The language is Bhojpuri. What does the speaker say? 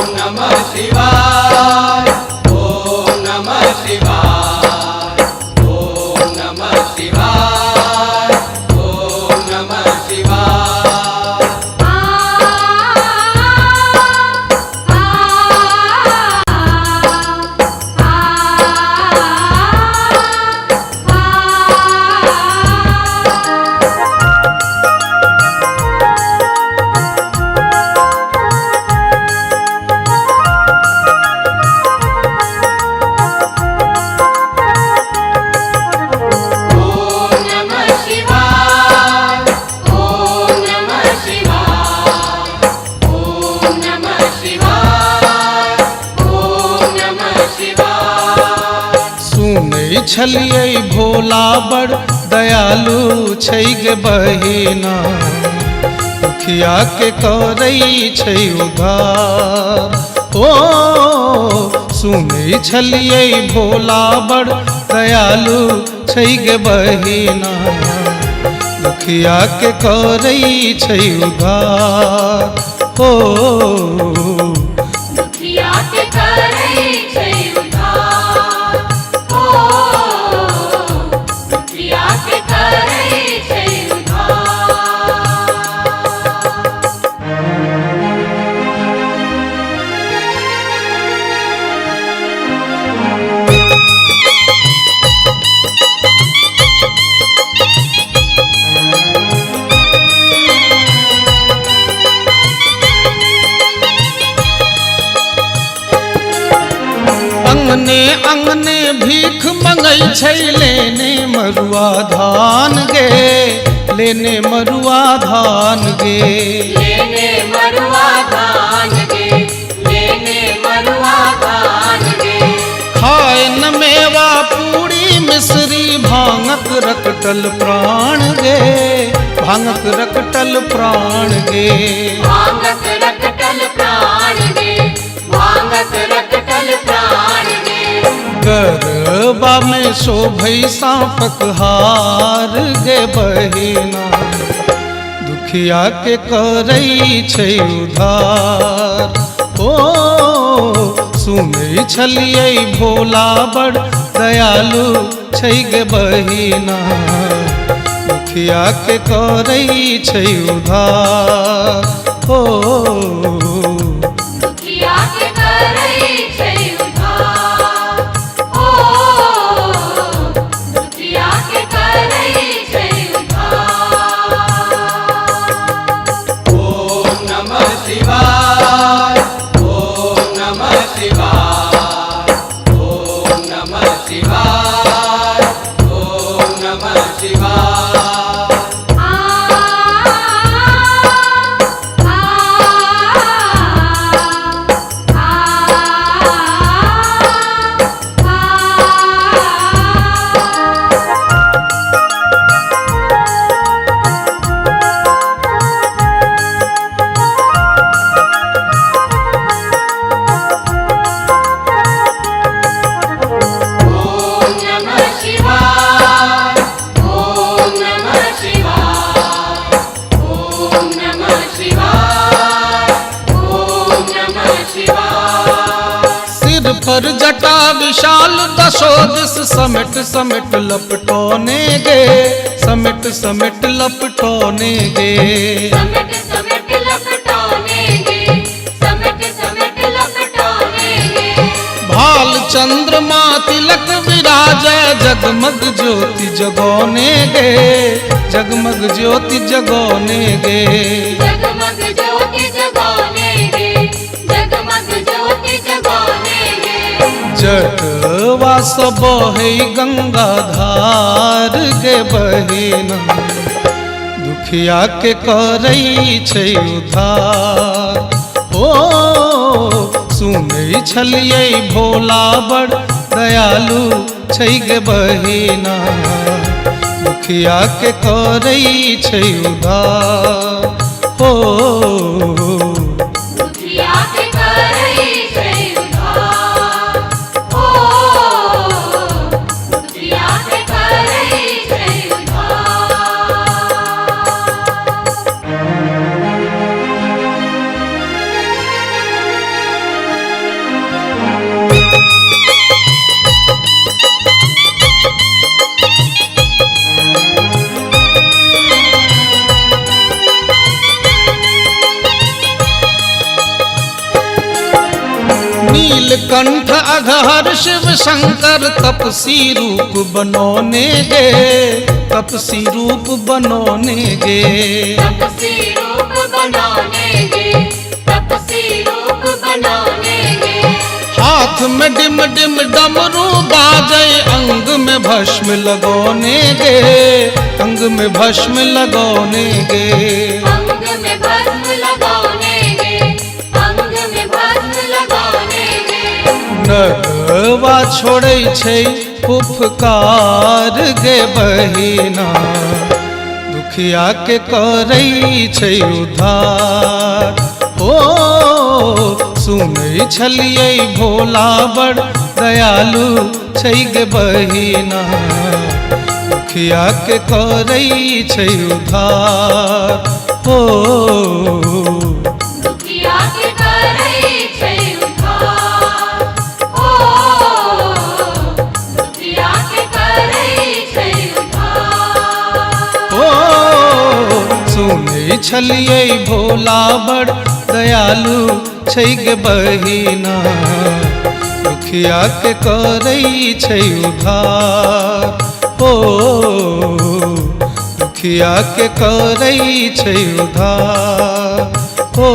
नमः शिवाय, ओम नमः शिवाय, ओम नमः शिवाय, ओम नमः शिवाय। छलिए भोला बड़ दयालु छै गे बहिना, दुखिया के करई छै उद्धार। ओ सुनै छलिए भोला बड़ दयालु छै गे बहिना, दुखिया के करई छै उद्धार। ओ दुखिया के करई छै उद्धार, ओ दुखिया के करई छै उद्धार। अंगने अंगने भीख मंगई छै लेने मरुआ धान गे, लेने मरुआ धान गे। लेने मरुआ धान गे, लेने मरुआ धान गे। खाए न मेवा पूरी मिश्री भांगक रकटल प्राण गे, भांगक रकटल प्राण गे। भांगक रकटल प्राण गे, भांगक रकटल प्राण गे। गरबा में शोभई सांपक हार गे बहिना, दुखिया के करई छै उद्धार। ओ सुनै छलिए भोला बड़ दयालु छै गे बहिना, दुखिया के करई छै उद्धार। ओ दुखिया के करई छै उद्धार, ओ दुखिया के करई छै उद्धार। ओम नमः शिवाय, ओम नमः शिवाय, ओम नमः शिवाय, ओम नमः शिवाय। पर जटा विशाल दशो दिस समेट समेट लपटोने गे, समेट समेट लपटोने गे। समेट समेट लपटोने गे, समेट समेट लपटोने गे। भाल चंद्रमा तिलक विराजय जगमग ज्योति जगोने गे, जगमग ज्योति जगोने गे। जगमग ज्योति जगोने गे, जगमग ज्योति जगोने गे। जटवा सब है गंगा धार गे बहिना, दुखिया के करई छै उद्धार। ओ सुनै छलिए भोला बड़ दयालु छै गे बहिना, दुखिया के करई छै उद्धार। ओ दुखिया के करई छै उद्धार, ओ दुखिया के करई छै उद्धार। नीलकंठ अघहर शिव शंकर तपसी रूप बनोने गे, तपसी रूप बनोने गे। तपसी रूप बनाने गे, तपसी रूप बनाने गे। हाथ में डिम डिम डमरू बाजे, अंग में भस्म लगोने गे, अंग में भस्म लगोने गे। अंग में भस्म लगाने गे, अंग में भस्म लगाने गे। नरवा छोड़े छै उपकार गे बहिना, दुखिया के करै छै उद्धार। ओ सुनै छलियै भोला बड़ दयालु छै गे बहिना, दुखिया के करै छै उद्धार। ओ दुखिया के करै छै उद्धार। ओ दुखिया के करै छै उद्धार। ओ सुनै छलियै भोला बड़ दयालु छै गे बहिना, दुखिया के करै छै उद्धार। ओ दुखिया के करै छै उद्धार। ओ